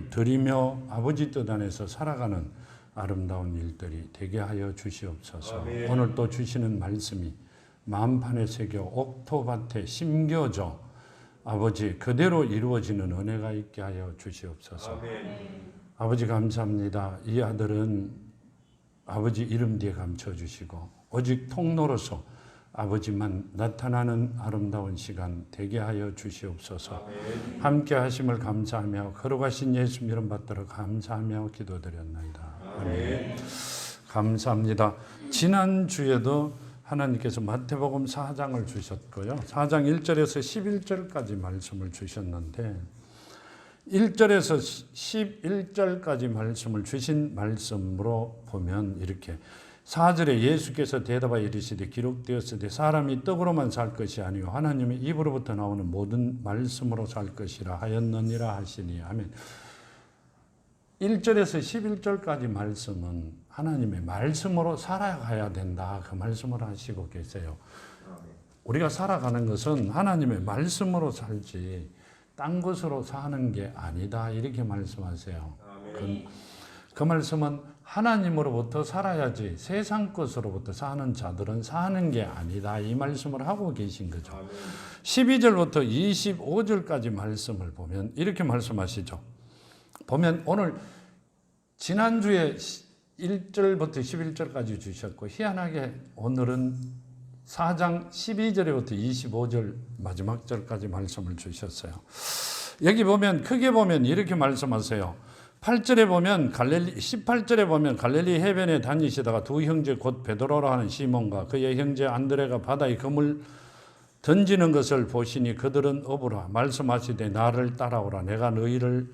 드리며 아버지 뜻 안에서 살아가는 아름다운 일들이 되게 하여 주시옵소서. 아멘. 오늘 또 주시는 말씀이 마음판에 새겨 옥토밭에 심겨져 아버지 그대로 이루어지는 은혜가 있게 하여 주시옵소서. 아멘. 아버지 감사합니다. 이 아들은 아버지 이름 뒤에 감춰주시고 오직 통로로서 아버지만 나타나는 아름다운 시간 되게 하여 주시옵소서. 아멘. 함께 하심을 감사하며 걸어가신 예수 이름 받들어 감사하며 기도드렸나이다. 아멘. 감사합니다. 지난주에도 하나님께서 마태복음 4장을 주셨고요. 4장 1절에서 11절까지 말씀을 주셨는데 1절에서 11절까지 말씀을 주신 말씀으로 보면 이렇게 4절에 예수께서 대답하여 이르시되 기록되었으되 사람이 떡으로만 살 것이 아니요 하나님의 입으로부터 나오는 모든 말씀으로 살 것이라 하였느니라 하시니 아멘. 1절에서 11절까지 말씀은 하나님의 말씀으로 살아가야 된다 그 말씀을 하시고 계세요. 우리가 살아가는 것은 하나님의 말씀으로 살지 딴 것으로 사는 게 아니다 이렇게 말씀하세요. 그 말씀은 하나님으로부터 살아야지 세상 것으로부터 사는 자들은 사는 게 아니다 이 말씀을 하고 계신 거죠. 12절부터 25절까지 말씀을 보면 이렇게 말씀하시죠. 보면 오늘 지난주에 1절부터 11절까지 주셨고 희한하게 오늘은 4장 12절부터 25절 마지막 절까지 말씀을 주셨어요. 여기 보면 크게 보면 이렇게 말씀하세요. 8절에 보면 18절에 보면 갈릴리 해변에 다니시다가 두 형제 곧 베드로라 하는 시몬과 그의 형제 안드레가 바다에 그물 던지는 것을 보시니 그들은 어부라 말씀하시되 나를 따라오라 내가 너희를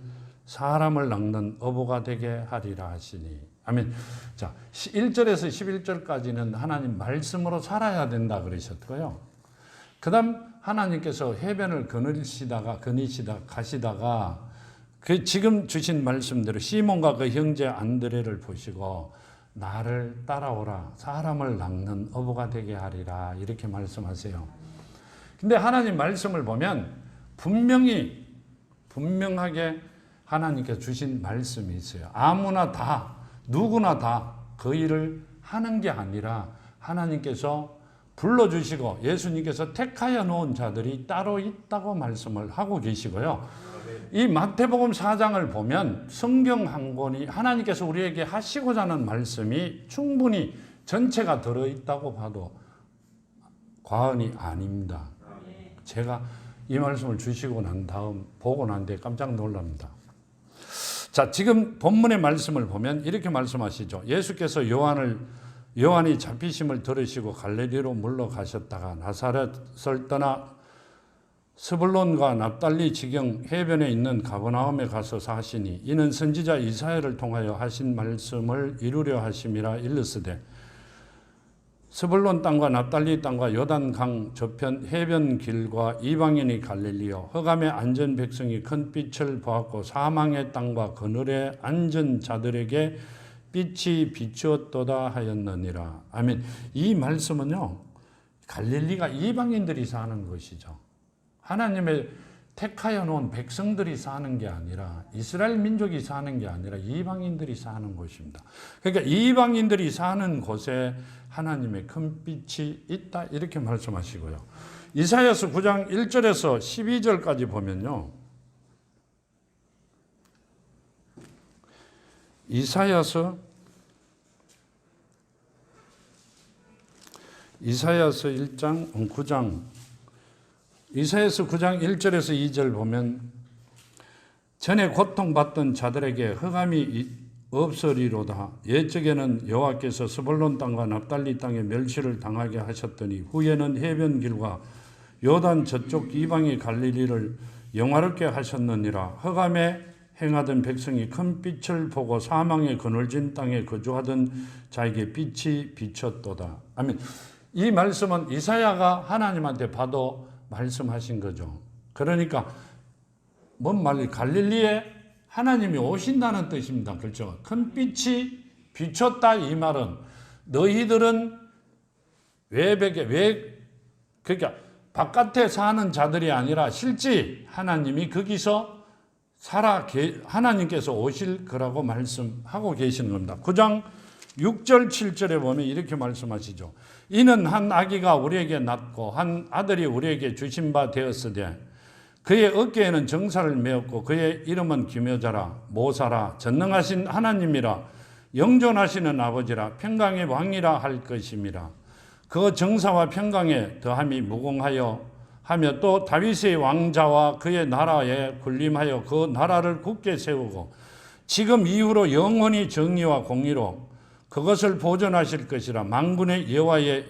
사람을 낚는 어부가 되게 하리라 하시니 아멘. 자, 1절에서 11절까지는 하나님 말씀으로 살아야 된다 그러셨고요. 그 다음 하나님께서 해변을 거니시다가 가시다가 그 지금 주신 말씀대로 시몬과 그 형제 안드레를 보시고 나를 따라오라 사람을 낚는 어부가 되게 하리라 이렇게 말씀하세요. 근데 하나님 말씀을 보면 분명하게 하나님께서 주신 말씀이 있어요. 아무나 다 누구나 다 그 일을 하는 게 아니라 하나님께서 불러주시고 예수님께서 택하여 놓은 자들이 따로 있다고 말씀을 하고 계시고요. 이 마태복음 4장을 보면 성경 한 권이 하나님께서 우리에게 하시고자 하는 말씀이 충분히 전체가 들어있다고 봐도 과언이 아닙니다. 제가 이 말씀을 주시고 난 다음 보고 난 뒤에 깜짝 놀랍니다. 자, 지금 본문의 말씀을 보면 이렇게 말씀하시죠. 예수께서 요한이 잡히심을 들으시고 갈릴리로 물러가셨다가 나사렛을 떠나 스불론과 납달리 지경 해변에 있는 가버나움에 가서 사시니 이는 선지자 이사야를 통하여 하신 말씀을 이루려 하심이라 일렀으되 스불론 땅과 납달리 땅과 요단강 저편 해변 길과 이방인이 갈릴리요 흑암에 앉은 백성이 큰 빛을 보았고 사망의 땅과 그늘에 앉은 자들에게 빛이 비추었도다 하였느니라. 아멘. 이 말씀은요 갈릴리가 이방인들이 사는 것이죠. 하나님의 택하여 놓은 백성들이 사는 게 아니라 이스라엘 민족이 사는 게 아니라 이방인들이 사는 곳입니다. 그러니까 이방인들이 사는 곳에 하나님의 큰 빛이 있다 이렇게 말씀하시고요. 이사야서 9장 1절에서 12절까지 보면요. 이사야서 9장 1절에서 2절 보면 전에 고통받던 자들에게 흑암이 없으리로다. 옛적에는 여호와께서 스불론 땅과 납달리 땅에 멸시를 당하게 하셨더니 후에는 해변 길과 요단 저쪽 이방의 갈릴리를 영화롭게 하셨느니라. 흑암에 행하던 백성이 큰 빛을 보고 사망의 그늘진 땅에 거주하던 자에게 빛이 비쳤도다. 아멘. 이 말씀은 이사야가 하나님한테 받아 말씀하신 거죠. 그러니까 뭔 말이 갈릴리에 하나님이 오신다는 뜻입니다. 그렇죠? 큰 빛이 비쳤다 이 말은 너희들은 그러니까 바깥에 사는 자들이 아니라 실제 하나님이 거기서 하나님께서 오실 거라고 말씀하고 계시는 겁니다. 9장 6절 7절에 보면 이렇게 말씀하시죠. 이는 한 아기가 우리에게 낳고 한 아들이 우리에게 주신 바 되었으되 그의 어깨에는 정사를 메었고 그의 이름은 기묘자라 모사라 전능하신 하나님이라 영존하시는 아버지라 평강의 왕이라 할 것임이라. 그 정사와 평강에 더함이 무궁하여 하며 또 다윗의 왕자와 그의 나라에 군림하여 그 나라를 굳게 세우고 지금 이후로 영원히 정의와 공의로 그것을 보존하실 것이라. 만군의 여호와의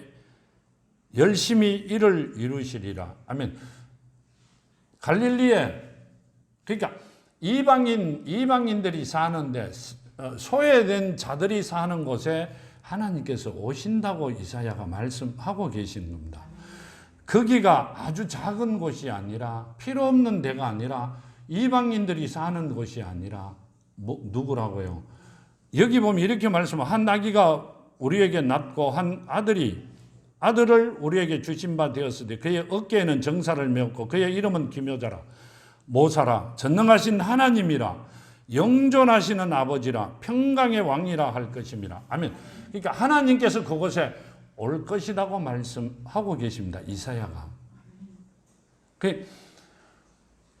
열심히 이를 이루시리라. 아멘. 갈릴리에 그러니까 이방인들이 사는데 소외된 자들이 사는 곳에 하나님께서 오신다고 이사야가 말씀하고 계시는 겁니다. 거기가 아주 작은 곳이 아니라 필요 없는 데가 아니라 이방인들이 사는 곳이 아니라 누구라고요? 여기 보면 이렇게 말씀하고 한 아기가 우리에게 낳고 한 아들을 우리에게 주신 바 되었으되 그의 어깨에는 정사를 메었고 그의 이름은 기묘자라 모사라 전능하신 하나님이라 영존하시는 아버지라 평강의 왕이라 할 것임이라. 아멘. 그러니까 하나님께서 그곳에 올 것이라고 말씀하고 계십니다. 이사야가.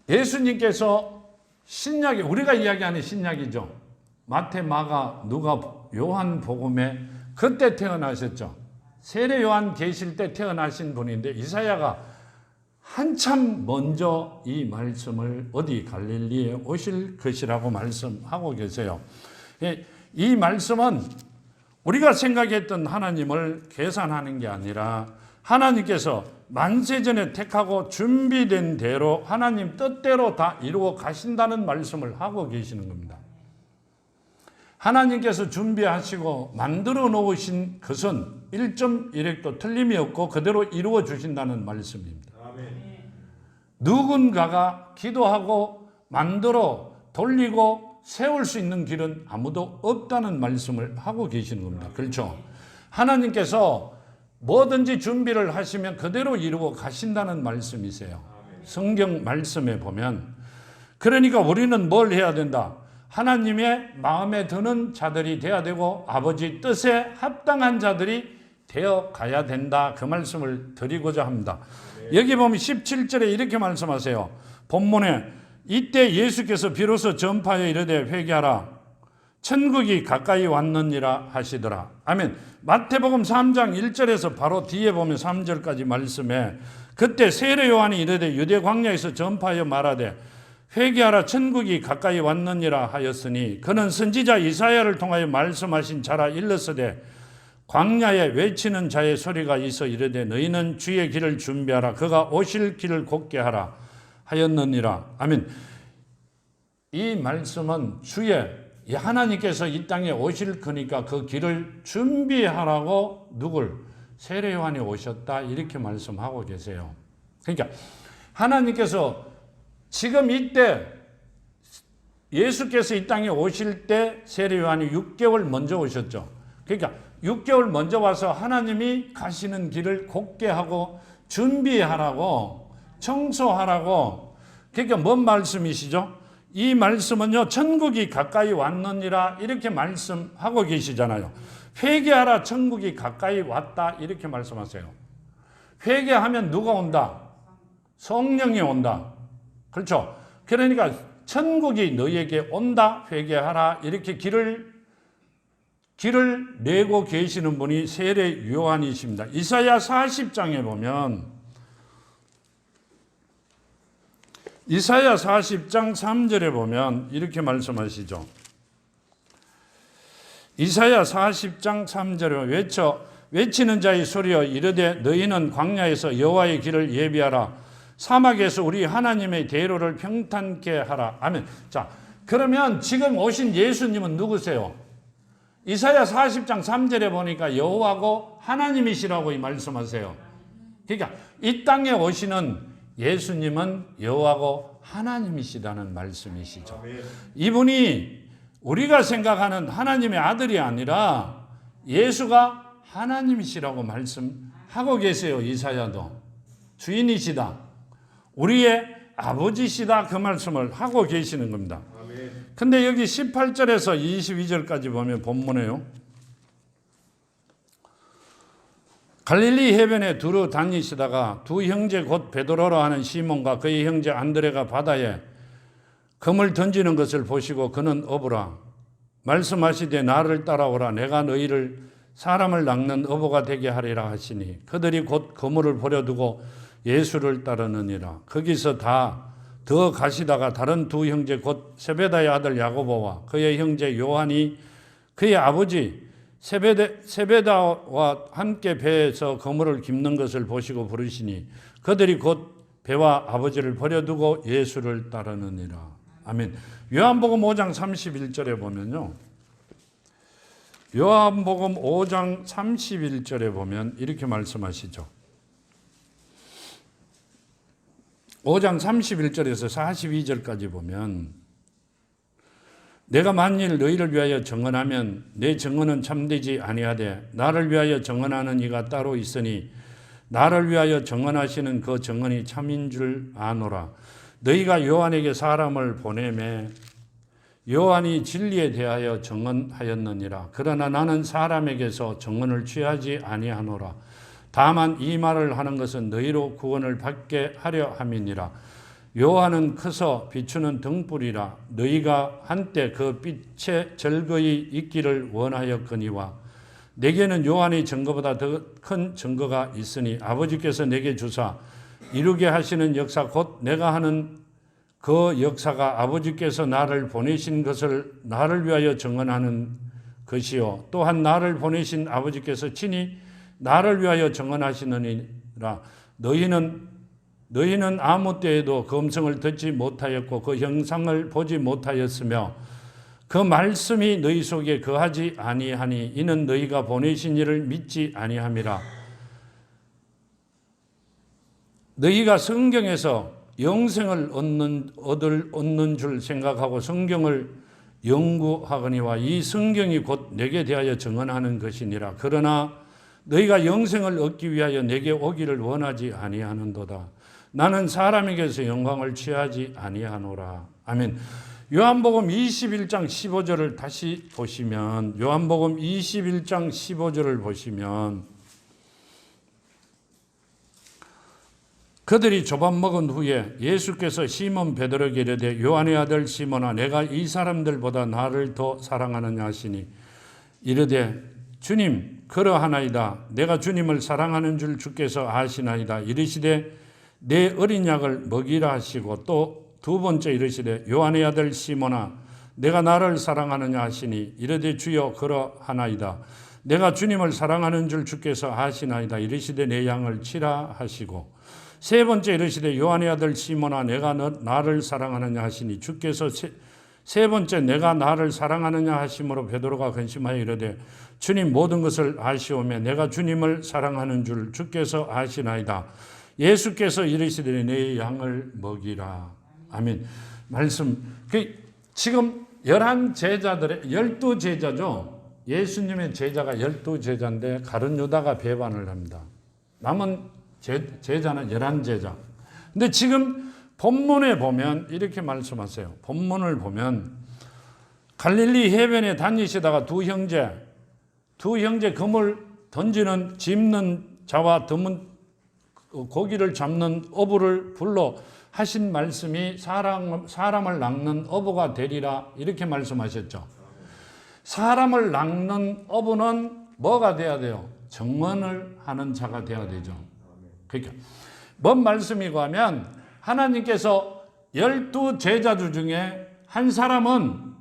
예수님께서 신약에 우리가 이야기하는 신약이죠. 마태, 마가, 누가, 요한 복음에 그때 태어나셨죠. 세례 요한 계실 때 태어나신 분인데 이사야가 한참 먼저 이 말씀을 어디 갈릴리에 오실 것이라고 말씀하고 계세요. 이 말씀은 우리가 생각했던 하나님을 계산하는 게 아니라 하나님께서 만세전에 택하고 준비된 대로 하나님 뜻대로 다 이루어 가신다는 말씀을 하고 계시는 겁니다. 하나님께서 준비하시고 만들어 놓으신 것은 1.1획도 틀림이 없고 그대로 이루어 주신다는 말씀입니다. 누군가가 기도하고 만들어 돌리고 세울 수 있는 길은 아무도 없다는 말씀을 하고 계시는 겁니다. 그렇죠? 하나님께서 뭐든지 준비를 하시면 그대로 이루어 가신다는 말씀이세요. 성경 말씀에 보면 그러니까 우리는 뭘 해야 된다? 하나님의 마음에 드는 자들이 되어야 되고 아버지 뜻에 합당한 자들이 되어 가야 된다. 그 말씀을 드리고자 합니다. 여기 보면 17절에 이렇게 말씀하세요. 본문에 이때 예수께서 비로소 전파하여 이르되 회개하라 천국이 가까이 왔느니라 하시더라. 아멘. 마태복음 3장 1절에서 바로 뒤에 보면 3절까지 말씀에 그때 세례 요한이 이르되 유대 광야에서 전파하여 말하되 회개하라 천국이 가까이 왔느니라 하였으니 그는 선지자 이사야를 통하여 말씀하신 자라 일렀으되 광야에 외치는 자의 소리가 있어 이르되 너희는 주의 길을 준비하라 그가 오실 길을 곧게 하라 하였느니라. 아멘. 이 말씀은 하나님께서 이 땅에 오실 거니까 그 길을 준비하라고 누굴? 세례 요한이 오셨다 이렇게 말씀하고 계세요. 그러니까 하나님께서 지금 이때 예수께서 이 땅에 오실 때 세례 요한이 6개월 먼저 오셨죠. 그러니까 6개월 먼저 와서 하나님이 가시는 길을 곧게 하고 준비하라고 청소하라고. 그러니까 뭔 말씀이시죠? 이 말씀은요 천국이 가까이 왔느니라 이렇게 말씀하고 계시잖아요. 회개하라 천국이 가까이 왔다 이렇게 말씀하세요. 회개하면 누가 온다? 성령이 온다. 그렇죠? 그러니까 천국이 너희에게 온다 회개하라 이렇게 길을 내고 계시는 분이 세례 요한이십니다. 이사야 40장에 보면 이사야 40장 3절에 보면 이렇게 말씀하시죠. 이사야 40장 3절에 외치는 자의 소리여 이르되 너희는 광야에서 여호와의 길을 예비하라 사막에서 우리 하나님의 대로를 평탄케 하라. 아멘. 자, 그러면 지금 오신 예수님은 누구세요? 이사야 40장 3절에 보니까 여호와고 하나님이시라고 말씀하세요. 그러니까 이 땅에 오시는 예수님은 여호와고 하나님이시라는 말씀이시죠. 이분이 우리가 생각하는 하나님의 아들이 아니라 예수가 하나님이시라고 말씀하고 계세요. 이사야도 주인이시다. 우리의 아버지시다 그 말씀을 하고 계시는 겁니다. 근데 여기 18절에서 22절까지 보면 본문에요. 갈릴리 해변에 두루 다니시다가 두 형제 곧 베드로라 하는 시몬과 그의 형제 안드레가 바다에 금을 던지는 것을 보시고 그는 어부라 말씀하시되 나를 따라오라 내가 너희를 사람을 낚는 어부가 되게 하리라 하시니 그들이 곧 그물을 버려두고 예수를 따르느니라. 거기서 더 가시다가 다른 두 형제 곧 세베다의 아들 야고보와 그의 형제 요한이 그의 아버지 세베다와 함께 배에서 그물을 깁는 것을 보시고 부르시니 그들이 곧 배와 아버지를 버려두고 예수를 따르느니라. 아멘. 요한복음 5장 31절에 보면요. 요한복음 5장 31절에 보면 이렇게 말씀하시죠. 5장 31절에서 42절까지 보면 내가 만일 너희를 위하여 증언하면 내 증언은 참되지 아니하되 나를 위하여 증언하는 이가 따로 있으니 나를 위하여 증언하시는 그 증언이 참인 줄 아노라. 너희가 요한에게 사람을 보내매 요한이 진리에 대하여 증언하였느니라. 그러나 나는 사람에게서 증언을 취하지 아니하노라. 다만 이 말을 하는 것은 너희로 구원을 받게 하려 함이니라. 요한은 커서 비추는 등불이라. 너희가 한때 그 빛에 절거히 있기를 원하였거니와 내게는 요한의 증거보다 더 큰 증거가 있으니 아버지께서 내게 주사 이루게 하시는 역사 곧 내가 하는 그 역사가 아버지께서 나를 보내신 것을 나를 위하여 증언하는 것이요 또한 나를 보내신 아버지께서 친히 나를 위하여 증언하시느니라. 너희는 아무 때에도 그 음성을 듣지 못하였고 그 형상을 보지 못하였으며 그 말씀이 너희 속에 거하지 아니하니 이는 너희가 보내신 이를 믿지 아니함이라. 너희가 성경에서 영생을 얻는 줄 생각하고 성경을 연구하거니와 이 성경이 곧 내게 대하여 증언하는 것이니라. 그러나 너희가 영생을 얻기 위하여 내게 오기를 원하지 아니하는도다. 나는 사람에게서 영광을 취하지 아니하노라. 아멘. 요한복음 21장 15절을 다시 보시면 요한복음 21장 15절을 보시면 그들이 조밥 먹은 후에 예수께서 시몬 베드로에게 이르되 요한의 아들 시몬아 내가 이 사람들보다 나를 더 사랑하느냐 하시니 이르되 주님 그러하나이다. 내가 주님을 사랑하는 줄 주께서 아시나이다. 이르시되 내 어린 양을 먹이라 하시고 또 두 번째 이르시되 요한의 아들 시몬아 내가 나를 사랑하느냐 하시니 이르되 주여 그러하나이다. 내가 주님을 사랑하는 줄 주께서 아시나이다. 이르시되 내 양을 치라 하시고 세 번째 이르시되 요한의 아들 시몬아 내가 나를 사랑하느냐 하시니 주께서 세 번째 내가 나를 사랑하느냐 하심으로 베드로가 근심하여 이르되 주님 모든 것을 아시오매 내가 주님을 사랑하는 줄 주께서 아시나이다. 예수께서 이르시되 내 양을 먹이라. 아멘. 말씀 지금 11제자들의 12제자죠. 예수님의 제자가 12제자인데 가룟 유다가 배반을 합니다. 남은 제자는 11제자. 근데 지금 본문에 보면 이렇게 말씀하세요. 본문을 보면 갈릴리 해변에 다니시다가 두 형제 금을 던지는 짚는 자와 드문 고기를 잡는 어부를 불러 하신 말씀이 사람을 낚는 어부가 되리라 이렇게 말씀하셨죠. 사람을 낚는 어부는 뭐가 돼야 돼요? 증언을 하는 자가 돼야 되죠. 그러니까 뭔 말씀이고 하면 하나님께서 12제자들 중에 한 사람은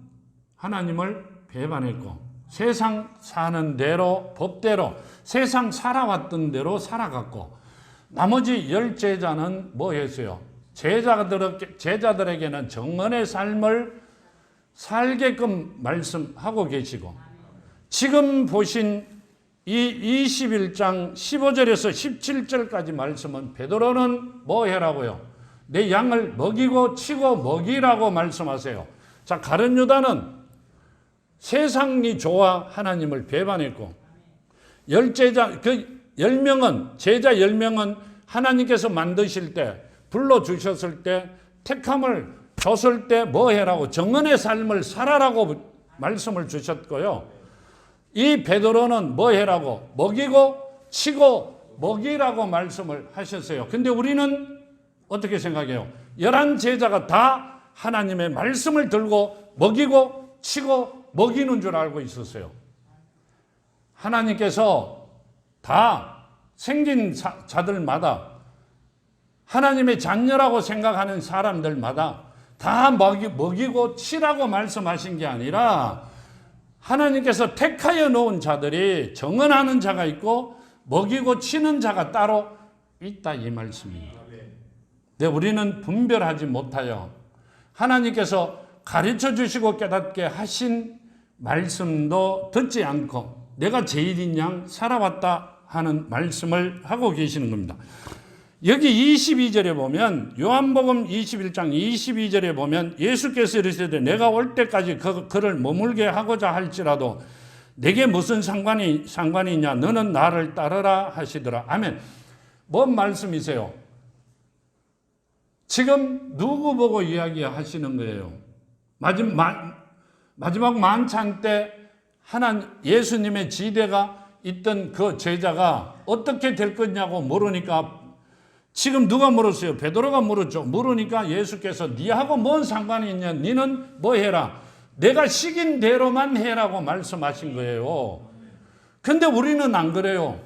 하나님을 배반했고 세상 사는 대로 법대로 세상 살아왔던 대로 살아갔고 나머지 10제자는 뭐 했어요? 제자들에게는 정언의 삶을 살게끔 말씀하고 계시고 지금 보신 이 21장 15절에서 17절까지 말씀은 베드로는 뭐 해라고요? 내 양을 먹이고 치고 먹이라고 말씀하세요. 자, 가룟 유다는 세상이 좋아 하나님을 배반했고 10제자 제자 10명은 하나님께서 만드실 때 불러주셨을 때 택함을 줬을 때 뭐 해라고? 정언의 삶을 살아라고 말씀을 주셨고요. 이 베드로는 뭐 해라고? 먹이고 치고 먹이라고 말씀을 하셨어요. 근데 우리는 어떻게 생각해요? 11 제자가 다 하나님의 말씀을 들고 먹이고 치고 먹이는 줄 알고 있었어요. 하나님께서 다 생긴 자들마다 하나님의 자녀라고 생각하는 사람들마다 다 먹이고 치라고 말씀하신 게 아니라 하나님께서 택하여 놓은 자들이 정언하는 자가 있고 먹이고 치는 자가 따로 있다 이 말씀입니다. 근데 우리는 분별하지 못하여 하나님께서 가르쳐 주시고 깨닫게 하신 말씀도 듣지 않고 내가 제일인 양 살아왔다 하는 말씀을 하고 계시는 겁니다. 여기 22절에 보면 요한복음 21장 22절에 보면 예수께서 이르시되 내가 올 때까지 그를 머물게 하고자 할지라도 내게 무슨 상관이 있냐 너는 나를 따르라 하시더라. 아멘. 뭔 말씀이세요? 지금 누구 보고 이야기하시는 거예요? 마지막 만찬 때 예수님의 지대가 있던 그 제자가 어떻게 될 거냐고 물으니까 지금 누가 물었어요? 베드로가 물었죠. 물으니까 예수께서 니하고 뭔 상관이 있냐? 니는 뭐 해라? 내가 시킨 대로만 해라고 말씀하신 거예요. 근데 우리는 안 그래요.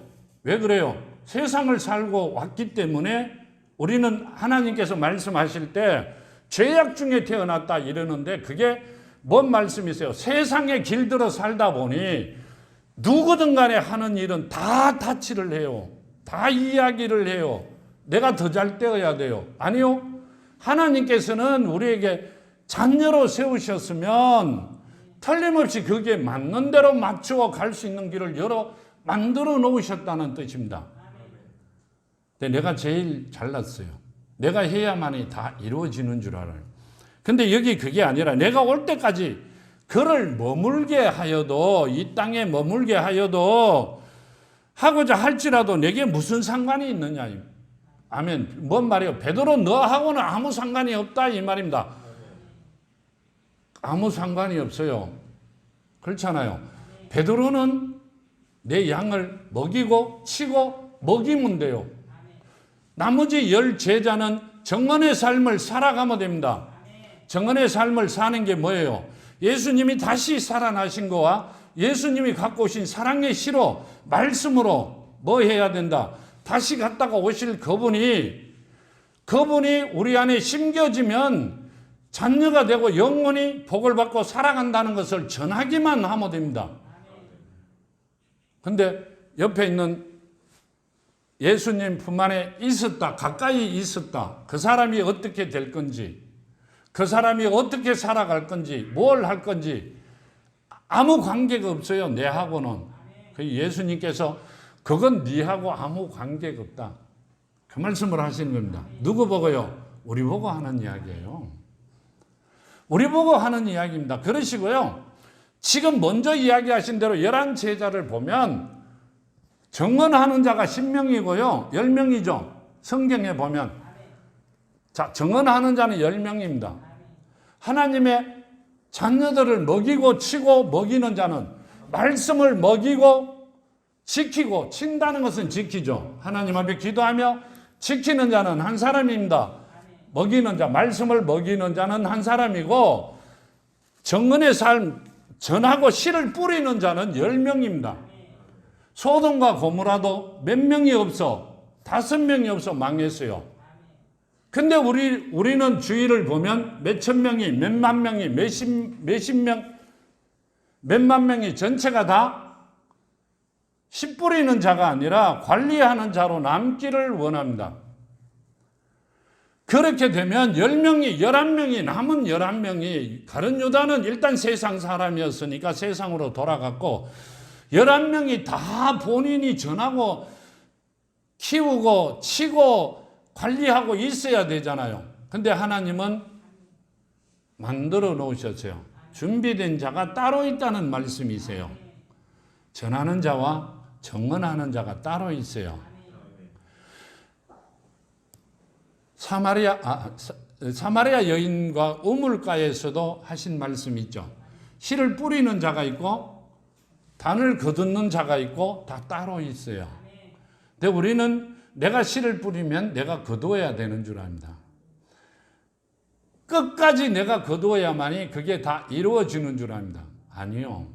왜 그래요? 세상을 살고 왔기 때문에 우리는 하나님께서 말씀하실 때 죄악 중에 태어났다 이러는데 그게 뭔 말씀이세요? 세상에 길들어 살다 보니 누구든 간에 하는 일은 다 타치를 해요. 다 이야기를 해요. 내가 더 잘 되어야 돼요. 아니요. 하나님께서는 우리에게 자녀로 세우셨으면 틀림없이 그게 맞는 대로 맞추어 갈 수 있는 길을 만들어 놓으셨다는 뜻입니다. 근데 내가 제일 잘났어요. 내가 해야만이 다 이루어지는 줄 알아요. 근데 여기 그게 아니라 내가 올 때까지 그를 머물게 하여도 이 땅에 머물게 하여도 하고자 할지라도 내게 무슨 상관이 있느냐. 아멘. 뭔 말이에요? 베드로 너하고는 아무 상관이 없다 이 말입니다. 아무 상관이 없어요. 그렇잖아요. 베드로는 내 양을 먹이고 치고 먹이면 돼요. 나머지 10 제자는 정언의 삶을 살아가면 됩니다. 정언의 삶을 사는 게 뭐예요? 예수님이 다시 살아나신 거와 예수님이 갖고 오신 사랑의 시로 말씀으로 뭐 해야 된다? 다시 갔다가 오실 그분이 우리 안에 심겨지면 자녀가 되고 영원히 복을 받고 살아간다는 것을 전하기만 하면 됩니다. 근데 옆에 있는 예수님 품 안에 있었다, 가까이 있었다. 그 사람이 어떻게 될 건지, 그 사람이 어떻게 살아갈 건지, 뭘 할 건지 아무 관계가 없어요. 내하고는. 예수님께서 그건 네하고 아무 관계가 없다. 그 말씀을 하시는 겁니다. 누구 보고요? 우리 보고 하는 이야기예요. 우리 보고 하는 이야기입니다. 그러시고요. 지금 먼저 이야기하신 대로 11 제자를 보면 정언하는 자가 10명이고요. 10명이죠. 성경에 보면. 자, 정언하는 자는 10명입니다. 하나님의 자녀들을 먹이고 치고 먹이는 자는 말씀을 먹이고 지키고 친다는 것은 지키죠. 하나님 앞에 기도하며 지키는 자는 한 사람입니다. 먹이는 자, 말씀을 먹이는 자는 한 사람이고 정언의 삶 전하고 씨를 뿌리는 자는 10명입니다. 소돔과 고모라도 몇 명이 없어 5명이 없어 망했어요. 근데 우리는 주위를 보면 몇천 명이 몇만 명이 몇십 명 몇만 명이 전체가 다 씨 뿌리는 자가 아니라 관리하는 자로 남기를 원합니다. 그렇게 되면 10명이 11명이 남은 11명이 가룟 유다는 일단 세상 사람이었으니까 세상으로 돌아갔고 11명이 다 본인이 전하고 키우고 치고 관리하고 있어야 되잖아요. 근데 하나님은 만들어 놓으셨어요. 준비된 자가 따로 있다는 말씀이세요. 전하는 자와 정언하는 자가 따로 있어요. 사마리아 여인과 우물가에서도 하신 말씀이 있죠. 씨를 뿌리는 자가 있고 단을 거두는 자가 있고 다 따로 있어요. 근데 우리는 내가 씨를 뿌리면 내가 거두어야 되는 줄 압니다. 끝까지 내가 거두어야만이 그게 다 이루어지는 줄 압니다. 아니요.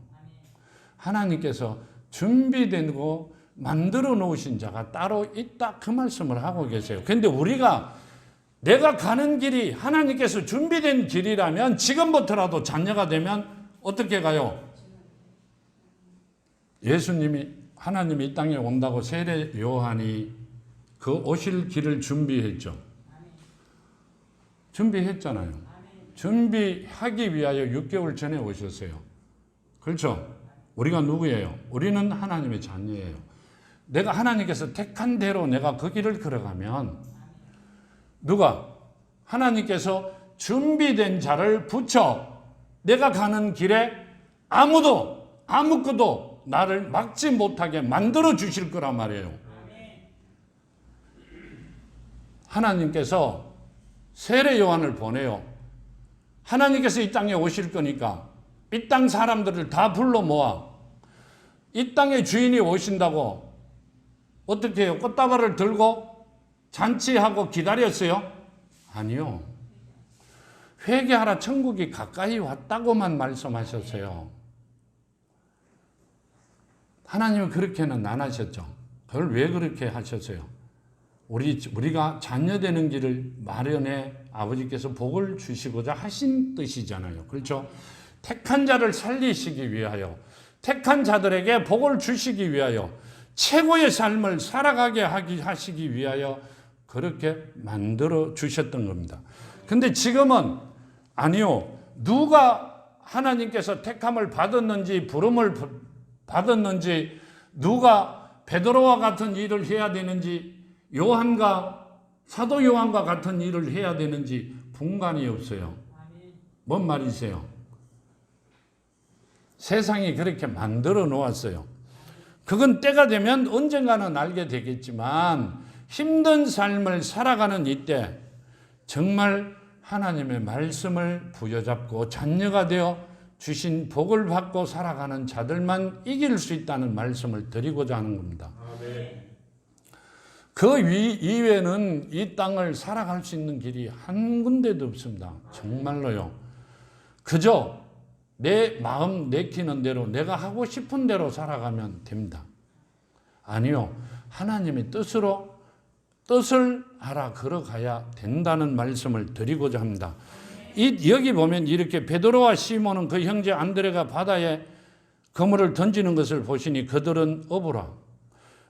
하나님께서 준비되고 만들어 놓으신 자가 따로 있다, 그 말씀을 하고 계세요. 그런데 우리가 내가 가는 길이 하나님께서 준비된 길이라면 지금부터라도 자녀가 되면 어떻게 가요? 하나님이 이 땅에 온다고 세례 요한이 그 오실 길을 준비했죠. 준비했잖아요. 준비하기 위하여 6개월 전에 오셨어요. 그렇죠? 우리가 누구예요? 우리는 하나님의 자녀예요. 내가 하나님께서 택한 대로 내가 그 길을 걸어가면 하나님께서 준비된 자를 붙여 내가 가는 길에 아무것도 나를 막지 못하게 만들어 주실 거란 말이에요. 하나님께서 세례 요한을 보내요. 하나님께서 이 땅에 오실 거니까 이 땅 사람들을 다 불러 모아 이 땅의 주인이 오신다고 어떻게 해요? 꽃다발을 들고 잔치하고 기다렸어요? 아니요. 회개하라, 천국이 가까이 왔다고만 말씀하셨어요. 하나님은 그렇게는 안 하셨죠. 그걸 왜 그렇게 하셨어요? 우리가 자녀되는 길을 마련해 아버지께서 복을 주시고자 하신 뜻이잖아요. 그렇죠? 택한 자를 살리시기 위하여, 택한 자들에게 복을 주시기 위하여, 최고의 삶을 살아가게 하시기 위하여 그렇게 만들어 주셨던 겁니다. 근데 지금은 아니요. 누가 하나님께서 택함을 받았는지, 부름을 받았는지, 누가 베드로와 같은 일을 해야 되는지, 사도 요한과 같은 일을 해야 되는지 분간이 없어요. 뭔 말이세요? 세상이 그렇게 만들어 놓았어요. 그건 때가 되면 언젠가는 알게 되겠지만 힘든 삶을 살아가는 이때 정말 하나님의 말씀을 부여잡고 자녀가 되어 주신 복을 받고 살아가는 자들만 이길 수 있다는 말씀을 드리고자 하는 겁니다. 아멘. 그 이외에는 이 땅을 살아갈 수 있는 길이 한 군데도 없습니다. 정말로요. 그저 내 마음 내키는 대로 내가 하고 싶은 대로 살아가면 됩니다. 아니요. 하나님의 뜻을 알아 걸어가야 된다는 말씀을 드리고자 합니다. 여기 보면 이렇게 베드로와 시몬은 그 형제 안드레가 바다에 그물을 던지는 것을 보시니 그들은 어부라.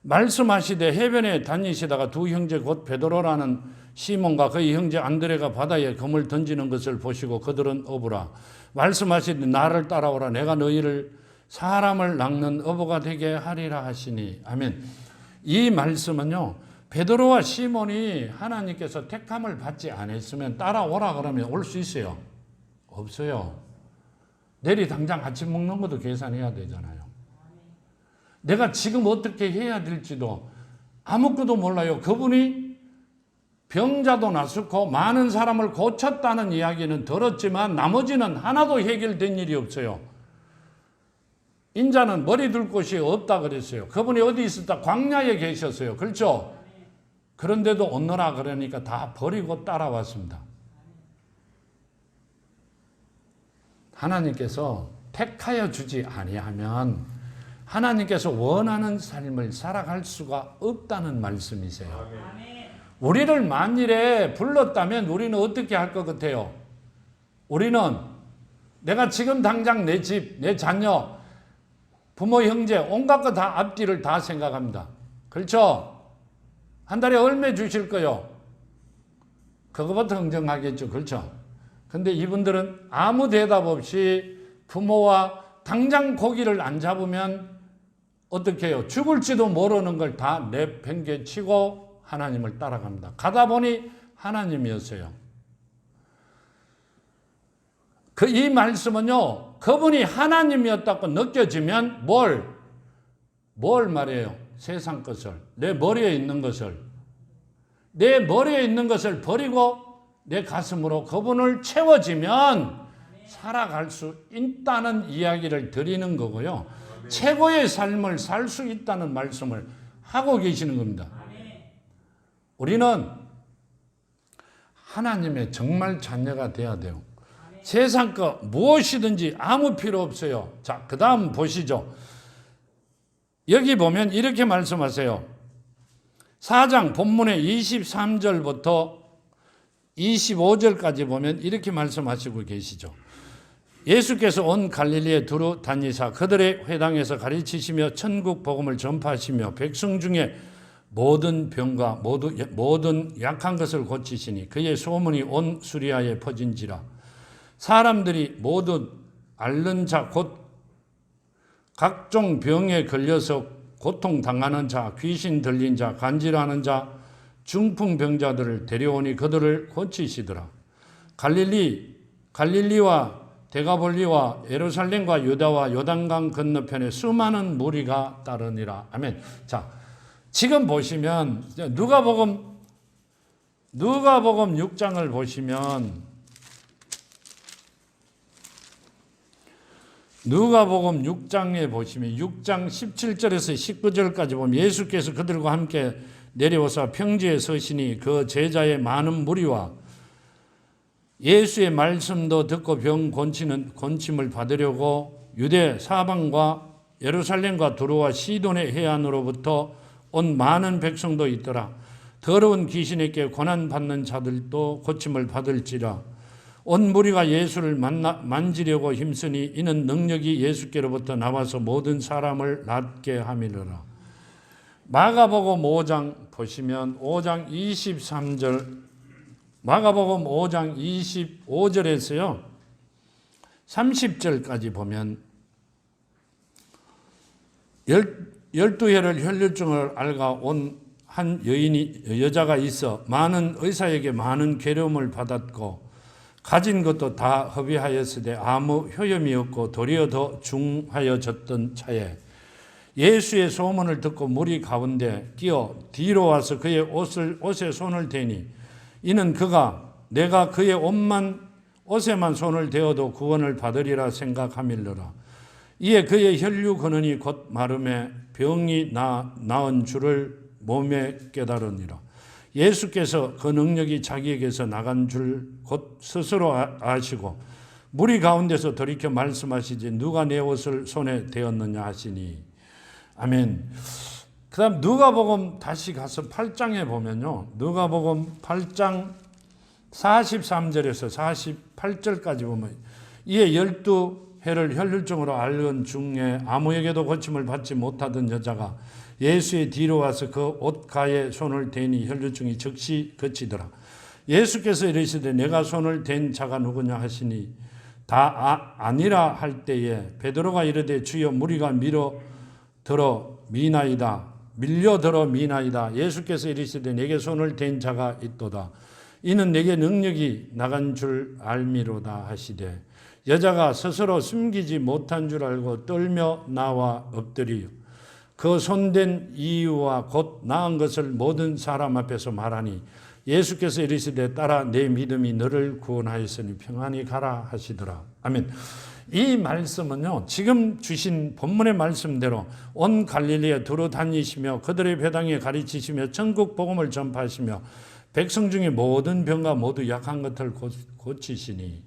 말씀하시되 해변에 다니시다가 두 형제 곧 베드로라는 시몬과 그의 형제 안드레가 바다에 그물 던지는 것을 보시고 그들은 어부라. 말씀하시되 나를 따라오라. 내가 너희를 사람을 낚는 어부가 되게 하리라 하시니. 아멘. 이 말씀은요, 베드로와 시몬이 하나님께서 택함을 받지 않았으면 따라오라 그러면 올 수 있어요? 없어요. 내일 당장 아침 먹는 것도 계산해야 되잖아요. 내가 지금 어떻게 해야 될지도 아무것도 몰라요. 그분이 병자도 낫고 많은 사람을 고쳤다는 이야기는 들었지만 나머지는 하나도 해결된 일이 없어요. 인자는 머리 둘 곳이 없다 그랬어요. 그분이 어디 있었다? 광야에 계셨어요. 그렇죠? 그런데도 오너라 그러니까 다 버리고 따라왔습니다. 하나님께서 택하여 주지 아니하면 하나님께서 원하는 삶을 살아갈 수가 없다는 말씀이세요. 우리를 만일에 불렀다면 우리는 어떻게 할 것 같아요? 우리는 내가 지금 당장 내 집, 내 자녀, 부모, 형제, 온갖 것 다 앞뒤를 다 생각합니다. 그렇죠? 한 달에 얼마 주실 거요? 그거부터 걱정하겠죠. 그렇죠? 근데 이분들은 아무 대답 없이 부모와 당장 고기를 안 잡으면 어떻게 해요? 죽을지도 모르는 걸 다 내팽개치고 하나님을 따라갑니다. 가다 보니 하나님이었어요. 이 말씀은요, 그분이 하나님이었다고 느껴지면 뭘 말해요? 세상 것을, 내 머리에 있는 것을 버리고 내 가슴으로 그분을 채워지면 살아갈 수 있다는 이야기를 드리는 거고요. 최고의 삶을 살 수 있다는 말씀을 하고 계시는 겁니다. 우리는 하나님의 정말 자녀가 돼야 돼요. 세상 거 무엇이든지 아무 필요 없어요. 자, 그 다음 보시죠. 여기 보면 이렇게 말씀하세요. 4장 본문의 23절부터 25절까지 보면 이렇게 말씀하시고 계시죠. 예수께서 온 갈릴리에 두루 다니사 그들의 회당에서 가르치시며 천국 복음을 전파하시며 백성 중에 모든 병과 모든 약한 것을 고치시니 그의 소문이 온 수리아에 퍼진지라. 사람들이 모두 앓는 자 곧 각종 병에 걸려서 고통당하는 자, 귀신 들린 자, 간질하는 자, 중풍병자들을 데려오니 그들을 고치시더라. 갈릴리와 데가볼리와 예루살렘과 유다와 요단강 건너편에 수많은 무리가 따르니라. 아멘. 자, 지금 보시면 누가복음 6장을 보시면 누가복음 6장에 보시면 6장 17절에서 19절까지 보면 예수께서 그들과 함께 내려오사 평지에 서시니 그 제자의 많은 무리와 예수의 말씀도 듣고 병 고침을 받으려고 유대 사방과 예루살렘과 두로와 시돈의 해안으로부터 온 많은 백성도 있더라. 더러운 귀신에게 고난받는 자들도 고침을 받을지라. 온 무리가 예수를 만지려고 힘쓰니 이는 능력이 예수께로부터 나와서 모든 사람을 낫게 함이로라. 마가복음 5장 보시면 5장 23절 마가복음 5장 25절에서요 30절까지 보면 12해를 혈류증을 앓아 온 한 여자가 있어 많은 의사에게 많은 괴로움을 받았고 가진 것도 다 허비하였으되 아무 효염이 없고 도리어 더 중하여졌던 차에 예수의 소문을 듣고 무리 가운데 끼어 뒤로 와서 그의 옷에 손을 대니 이는 그가 내가 그의 옷에만 손을 대어도 구원을 받으리라 생각함일러라. 이에 그의 혈류 근원이 곧 마름에 병이 나은 줄을 몸에 깨달으니라. 예수께서 그 능력이 자기에게서 나간 줄 곧 스스로 아시고 무리 가운데서 돌이켜 말씀하시지 누가 내 옷을 손에 대었느냐 하시니. 아멘. 그 다음 누가복음 다시 가서 8장에 보면요. 누가복음 8장 43절에서 48절까지 보면 이에 12해를 혈류증으로 앓은 중에 아무에게도 고침을 받지 못하던 여자가 예수의 뒤로 와서 그 옷가에 손을 대니 혈류증이 즉시 그치더라. 예수께서 이르시되 내가 손을 댄 자가 누구냐 하시니 다 아니라 할 때에 베드로가 이르되 주여 무리가 밀려들어 미나이다. 예수께서 이르시되 내게 손을 댄 자가 있도다. 이는 내게 능력이 나간 줄 알미로다 하시되 여자가 스스로 숨기지 못한 줄 알고 떨며 나와 엎드리요 그 손댄 이유와 곧 나은 것을 모든 사람 앞에서 말하니 예수께서 이르시되 따라 내 믿음이 너를 구원하였으니 평안히 가라 하시더라. 아멘. 이 말씀은요 지금 주신 본문의 말씀대로 온 갈릴리에 두루 다니시며 그들의 회당에 가르치시며 천국 복음을 전파하시며 백성 중에 모든 병과 모두 약한 것을 고치시니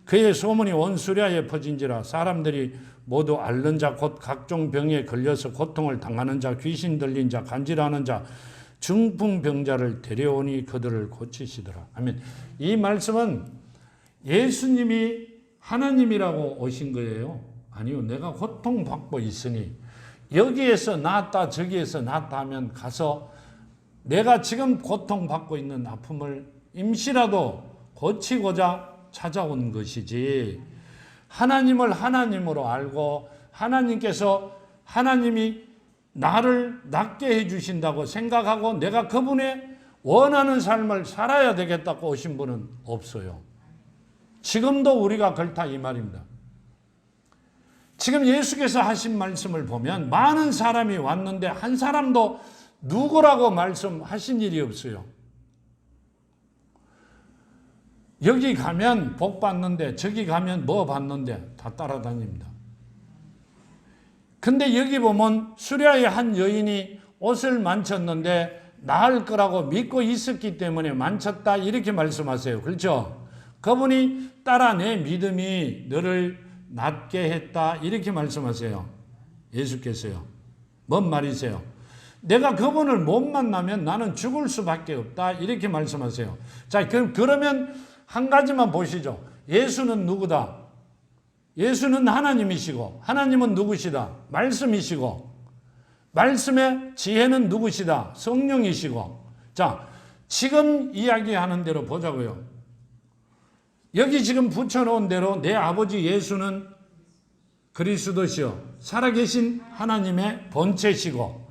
그의 소문이 온 수리아에 퍼진지라. 사람들이 모두 앓는 자 곧 각종 병에 걸려서 고통을 당하는 자 귀신 들린 자 간질하는 자 중풍병자를 데려오니 그들을 고치시더라. 아멘. 이 말씀은 예수님이 하나님이라고 오신 거예요? 아니요. 내가 고통받고 있으니 여기에서 낫다 저기에서 낫다 하면 가서 내가 지금 고통받고 있는 아픔을 임시라도 고치고자 찾아온 것이지 하나님을 하나님으로 알고 하나님이 나를 낫게 해주신다고 생각하고 내가 그분의 원하는 삶을 살아야 되겠다고 오신 분은 없어요. 지금도 우리가 그렇다 이 말입니다. 지금 예수께서 하신 말씀을 보면 많은 사람이 왔는데 한 사람도 누구라고 말씀하신 일이 없어요. 여기 가면 복 받는데 저기 가면 뭐 받는데 다 따라다닙니다. 근데 여기 보면 수리아의 한 여인이 옷을 만졌는데 나을 거라고 믿고 있었기 때문에 만졌다 이렇게 말씀하세요. 그렇죠? 그분이 따라 내 믿음이 너를 낫게 했다 이렇게 말씀하세요. 예수께서요. 뭔 말이세요? 내가 그분을 못 만나면 나는 죽을 수밖에 없다 이렇게 말씀하세요. 자, 그러면 한 가지만 보시죠. 예수는 누구다? 예수는 하나님이시고 하나님은 누구시다? 말씀이시고 말씀의 지혜는 누구시다? 성령이시고. 자, 지금 이야기하는 대로 보자고요. 여기 지금 붙여놓은 대로 내 아버지 예수는 그리스도시요 살아계신 하나님의 본체시고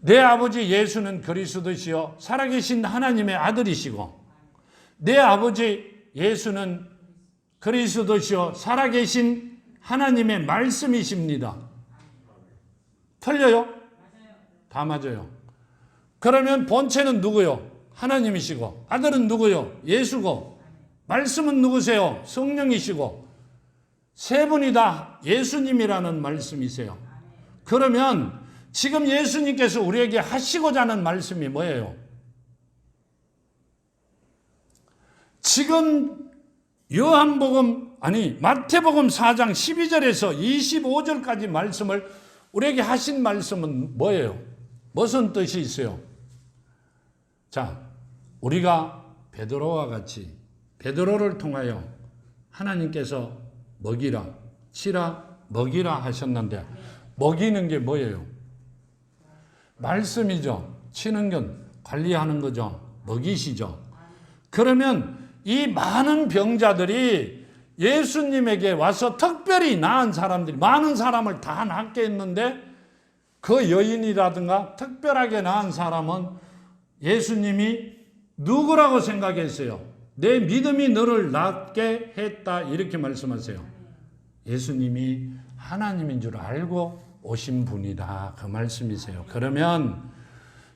내 아버지 예수는 그리스도시요 살아계신 하나님의 아들이시고 내 아버지 예수는 그리스도시요 살아계신 하나님의 말씀이십니다. 틀려요? 다 맞아요. 그러면 본체는 누구요? 하나님이시고 아들은 누구요? 예수고 말씀은 누구세요? 성령이시고 세 분이 다 예수님이라는 말씀이세요. 그러면 지금 예수님께서 우리에게 하시고자 하는 말씀이 뭐예요? 지금 마태복음 4장 12절에서 25절까지 말씀을 우리에게 하신 말씀은 뭐예요? 무슨 뜻이 있어요? 자, 우리가 베드로와 같이 베드로를 통하여 하나님께서 먹이라, 치라, 먹이라 하셨는데 먹이는 게 뭐예요? 말씀이죠. 치는 건 관리하는 거죠. 먹이시죠. 그러면 이 많은 병자들이 예수님에게 와서 특별히 나은 사람들이 많은 사람을 다 낫게 했는데 그 여인이라든가 특별하게 나은 사람은 예수님이 누구라고 생각했어요? 내 믿음이 너를 낫게 했다 이렇게 말씀하세요. 예수님이 하나님인 줄 알고 오신 분이다 그 말씀이세요. 그러면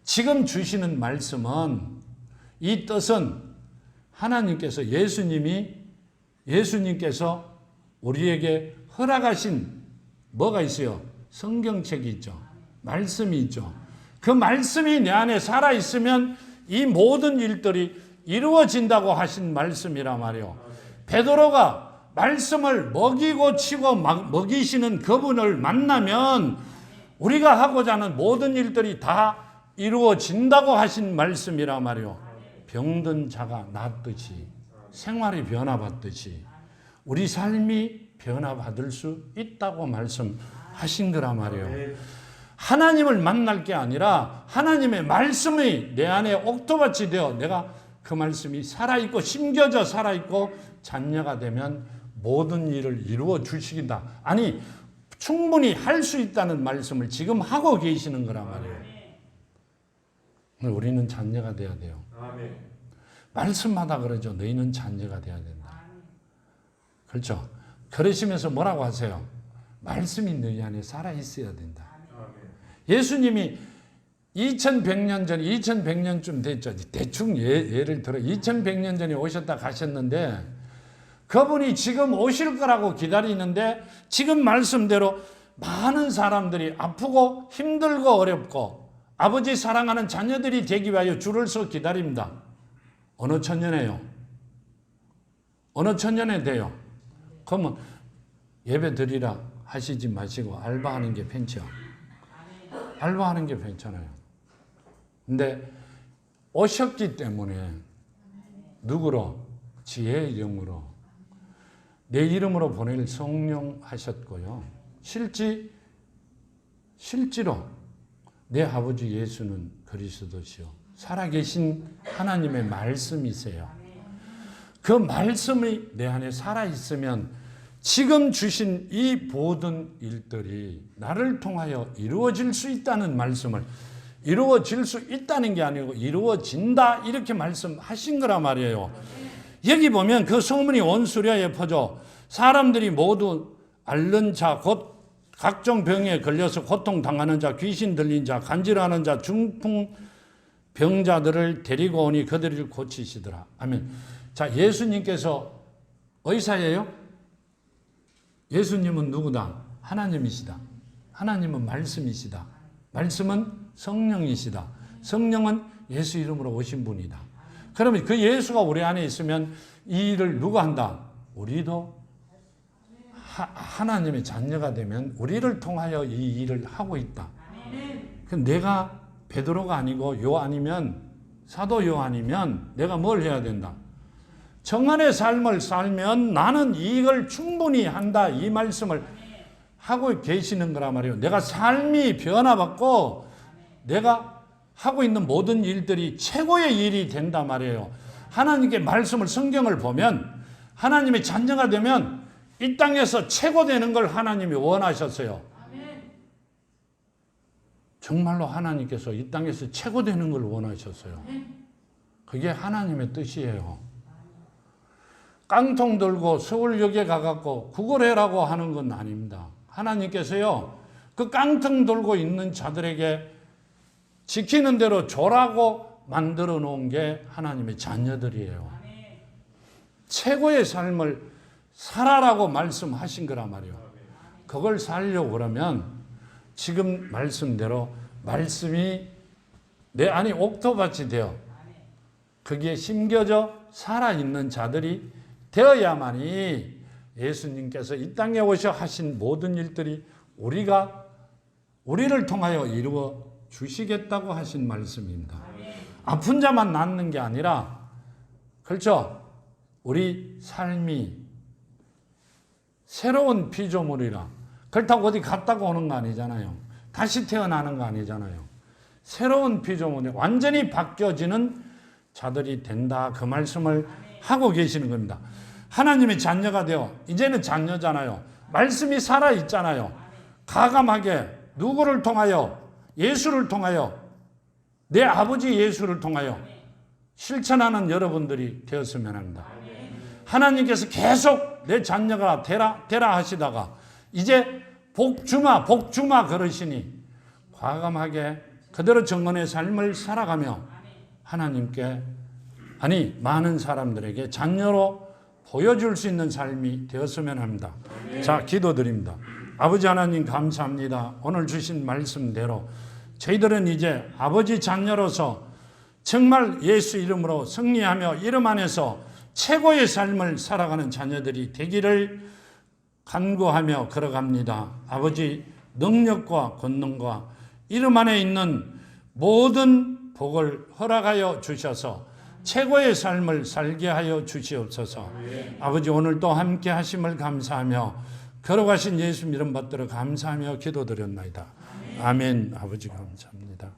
지금 주시는 말씀은 이 뜻은 하나님께서 예수님께서 우리에게 허락하신 뭐가 있어요? 성경책이 있죠. 말씀이 있죠. 그 말씀이 내 안에 살아있으면 이 모든 일들이 이루어진다고 하신 말씀이란 말이에요. 베드로가 말씀을 먹이고 치고 먹이시는 그분을 만나면 우리가 하고자 하는 모든 일들이 다 이루어진다고 하신 말씀이란 말이에요. 병든 자가 낫듯이 생활이 변화받듯이 우리 삶이 변화받을 수 있다고 말씀하신 거란 말이에요. 하나님을 만날 게 아니라 하나님의 말씀이 내 안에 옥토밭이 되어 내가 그 말씀이 살아있고 심겨져 살아있고 자녀가 되면 모든 일을 이루어 주시긴다. 아니 충분히 할 수 있다는 말씀을 지금 하고 계시는 거란 말이에요. 우리는 자녀가 돼야 돼요. 말씀마다 그러죠. 너희는 자녀가 돼야 된다. 그렇죠. 그러시면서 뭐라고 하세요? 말씀이 너희 안에 살아있어야 된다. 예수님이 2100년 전에 2100년쯤 됐죠. 대충 예를 들어 2100년 전에 오셨다 가셨는데 그분이 지금 오실 거라고 기다리는데 지금 말씀대로 많은 사람들이 아프고 힘들고 어렵고 아버지 사랑하는 자녀들이 되기 위하여 줄을 서 기다립니다. 어느 천년에요? 어느 천년에 돼요? 그러면 예배 드리라 하시지 마시고 알바하는 게 편죠. 알바하는 게 괜찮아요. 근데 오셨기 때문에 누구로? 지혜의 이름으로 내 이름으로 보낼 성령 하셨고요. 실제로 내 아버지 예수는 그리스도시요 살아계신 하나님의 말씀이세요. 그 말씀이 내 안에 살아있으면 지금 주신 이 모든 일들이 나를 통하여 이루어질 수 있다는 말씀을 이루어질 수 있다는 게 아니고 이루어진다 이렇게 말씀하신 거란 말이에요. 여기 보면 그 소문이 온 수리아에 퍼져 사람들이 모두 앓는 자 곧 각종 병에 걸려서 고통당하는 자 귀신 들린 자 간질하는 자 중풍 병자들을 데리고 오니 그들을 고치시더라. 아멘. 자, 예수님께서 의사예요? 예수님은 누구다? 하나님이시다. 하나님은 말씀이시다. 말씀은 성령이시다. 성령은 예수 이름으로 오신 분이다. 그러면 그 예수가 우리 안에 있으면 이 일을 누가 한다? 우리도 하나님의 자녀가 되면 우리를 통하여 이 일을 하고 있다. 내가 베드로가 아니고 요한이면, 사도 요한이면 내가 뭘 해야 된다? 정한의 삶을 살면 나는 이걸 충분히 한다. 이 말씀을 하고 계시는 거란 말이에요. 내가 삶이 변화받고 내가 하고 있는 모든 일들이 최고의 일이 된단 말이에요. 하나님께 말씀을, 성경을 보면 하나님의 자녀가 되면 이 땅에서 최고 되는 걸 하나님이 원하셨어요. 정말로 하나님께서 이 땅에서 최고 되는 걸 원하셨어요. 그게 하나님의 뜻이에요. 깡통 들고 서울역에 가갖고 구걸해라고 하는 건 아닙니다. 하나님께서요, 그 깡통 들고 있는 자들에게 지키는 대로 줘라고 만들어 놓은 게 하나님의 자녀들이에요. 최고의 삶을 살아라고 말씀하신 거란 말이에요. 그걸 살려고 그러면 지금 말씀대로 말씀이 내 안에 옥토밭이 되어 거기에 심겨져 살아있는 자들이 되어야만이 예수님께서 이 땅에 오셔 하신 모든 일들이 우리를 통하여 이루어 주시겠다고 하신 말씀입니다. 아픈 자만 낫는 게 아니라, 그렇죠? 우리 삶이 새로운 피조물이라. 그렇다고 어디 갔다가 오는 거 아니잖아요. 다시 태어나는 거 아니잖아요. 새로운 피조물이 완전히 바뀌어지는 자들이 된다. 그 말씀을 하고 계시는 겁니다. 하나님의 자녀가 되어 이제는 자녀잖아요. 말씀이 살아있잖아요. 가감하게 누구를 통하여? 예수를 통하여, 내 아버지 예수를 통하여 실천하는 여러분들이 되었으면 합니다. 하나님께서 계속 내 자녀가 되라 하시다가 이제 복주마 그러시니 과감하게 그대로 정언의 삶을 살아가며 하나님께, 많은 사람들에게 자녀로 보여줄 수 있는 삶이 되었으면 합니다. 자, 기도드립니다. 아버지 하나님 감사합니다. 오늘 주신 말씀대로 저희들은 이제 아버지 자녀로서 정말 예수 이름으로 승리하며 이름 안에서 최고의 삶을 살아가는 자녀들이 되기를 간구하며 걸어갑니다. 아버지 능력과 권능과 이름 안에 있는 모든 복을 허락하여 주셔서 최고의 삶을 살게 하여 주시옵소서. 아버지 오늘도 함께 하심을 감사하며 걸어가신 예수 이름 받들어 감사하며 기도드렸나이다. 아멘. 아버지 감사합니다.